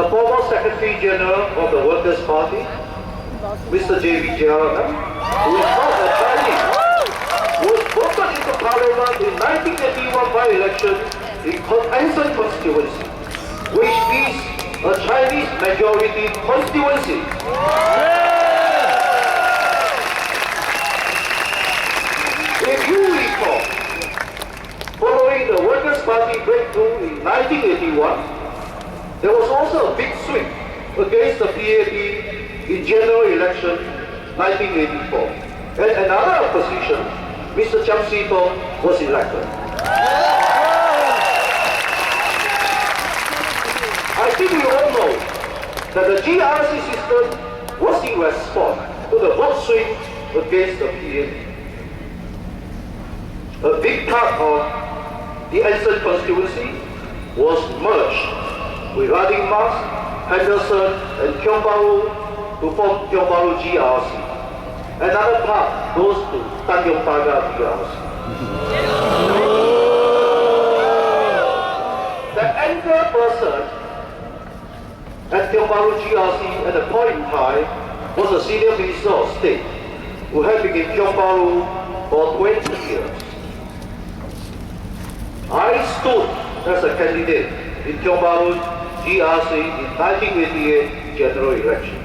the former Secretary General of the Workers' Party, Mr. J.V. Jeyaretnam, who is not a Chinese, was voted into Parliament in 1981 by-election in Anson constituency, which is a Chinese majority constituency. If you recall, following the Workers' Party breakthrough in 1981, there was also a big swing against the PAP in general election 1984. And another opposition, Mr. Chiang Si-tong, was elected. I think we all know that the GRC system was in response to the vote swing against the PAP. A big part of the Anson constituency was merged with Rading Mas, Henderson, and Tiong Bahru to form Tiong Bahru GRC. Another part goes to Tanjong Pagar GRC. The anchor person at Tiong Bahru GRC at the point in time was a senior minister of state who had been in Tiong Bahru for 20 years. I stood as a candidate in Tiong Bahru GRC in 1988 general election.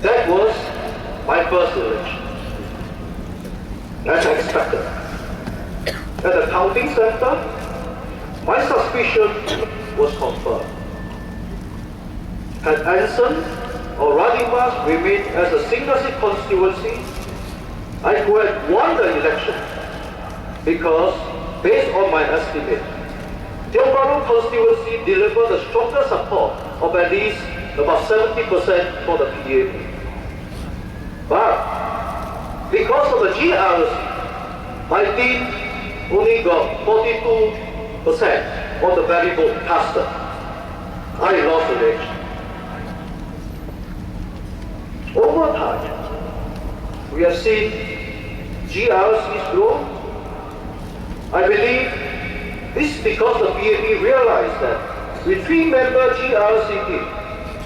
That was my first election. As expected. At the counting center, my suspicion was confirmed. Had Anson or Rading Mas remained as a single-seat constituency, I could have won the election because, based on my estimate, Tiong Bahru constituency delivered a stronger support of at least about 70% for the PAP. But because of the GRC, my team only got 42% of the valid vote casted. I lost the election. Over time, we have seen GRCs grow. I believe this is because the PAP realized that with three-member GRC team,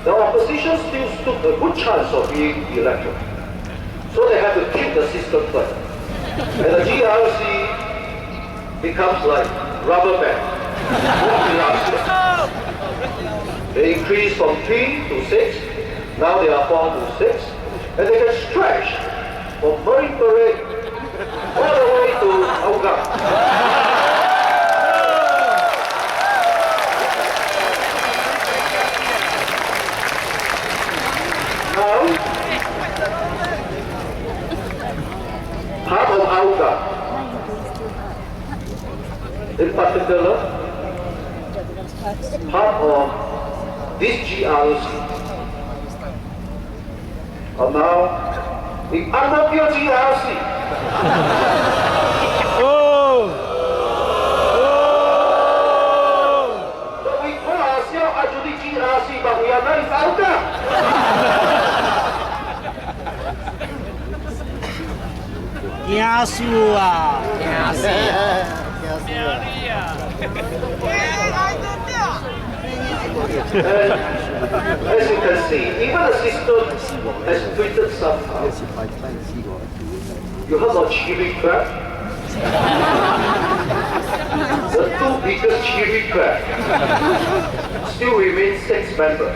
the opposition still stood a good chance of being elected. So they have to keep the system first. And the GRC becomes like rubber band. They increase from 3 to 6, now they are 4 to 6, and they can stretch from Marine Parade all the way to Hougang. Now, part of Hougang, in particular, part of this GRC are now in Aljunied GRC. So we call ourselves Aljunied GRC, but we are not in Hougang. And as you can see, even the system has tweeted somehow. You heard of chili crab? The two biggest chili crab still remain 6 members.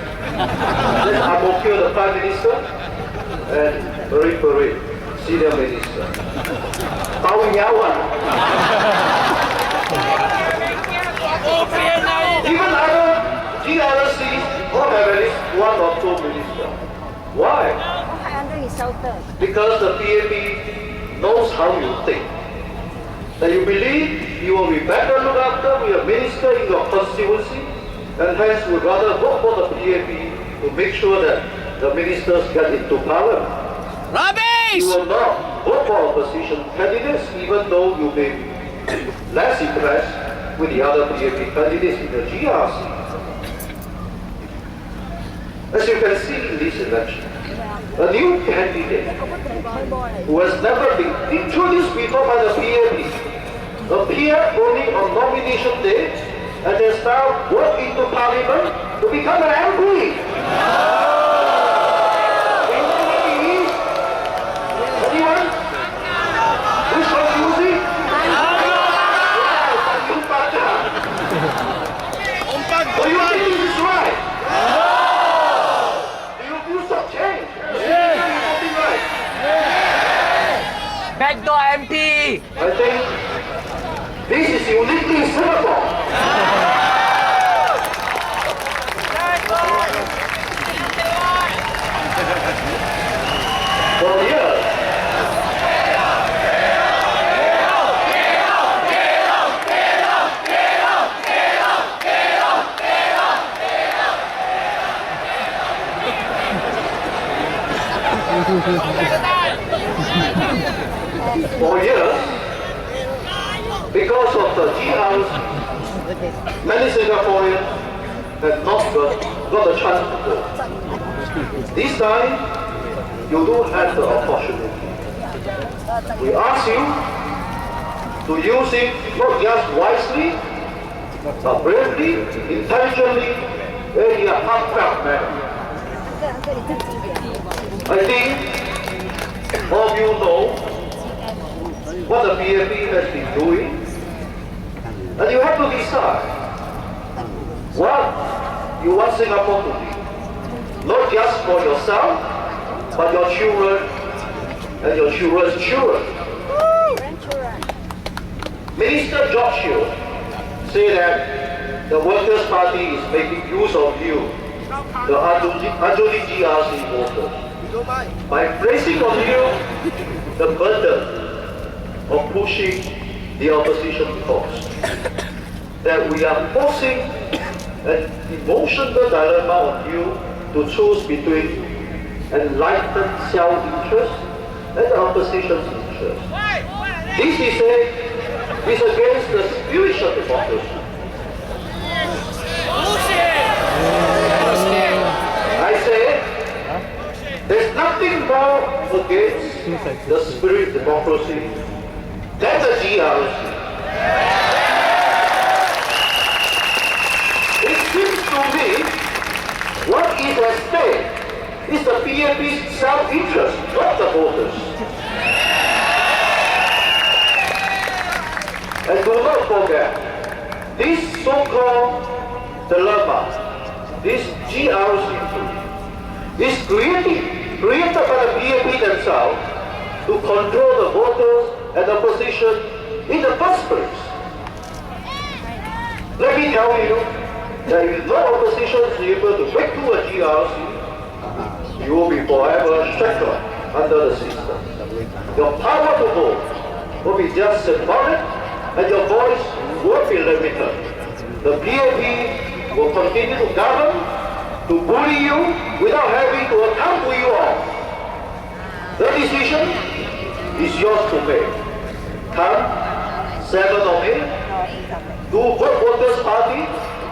Then Amokyo, the Prime Minister, and Marine Parade, Senior Minister. Tau Nyawan. Even other GRCs all have at least 1 or 2 ministers. Why? Because the PAP knows how you think. That you believe you will be better looked after with a minister in your constituency, and hence would rather vote for the PAP to make sure that the ministers get into parliament. You will not vote for opposition candidates even though you may be less impressed with the other PAP candidates in the GRC. As you can see in this election, a new candidate who has never been introduced before by the PAP appeared only on nomination day and then start work into parliament to become an MP. You know what he is? Anyone? Which constituency? Do you think this is right? Do you feel some change? Something right? Backdoor MP! I think this is uniquely Singapore. For years, because of the GRC, many Singaporeans have not got a chance to vote. This time, you do have the opportunity. We ask you to use it not just wisely, but bravely, intelligently, and in a heartfelt manner. I think all of you know what the PAP has been doing, and you have to decide what you want Singapore to be, not just for yourself, but your children and your children's children. Minister George Hill said that the Workers' Party is making use of you, the Aljunied GRC voters, by placing on you the burden of pushing the opposition cause. That we are forcing an emotional dilemma on you to choose between enlightened self-interest and the opposition's interest. This is against the spirit of democracy. I say there's nothing more against the spirit of democracy than the GRC. It seems to me what is at stake is the PAP's self-interest, not the voters. And do not forget, this so-called dilemma, this GRC is created by the PAP themselves to control the voters and the opposition in the first place. Let me tell you that if no opposition is able to break through a GRC, you will be forever shackled under the system. Your power to vote will be just symbolic and your voice will be limited. The PAP will continue to govern, to bully you without having to account for you all. The decision is yours to make. Come 7 of May, do vote Workers' Party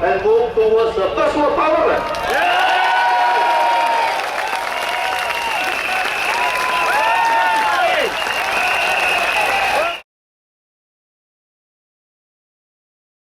and move towards the first world power.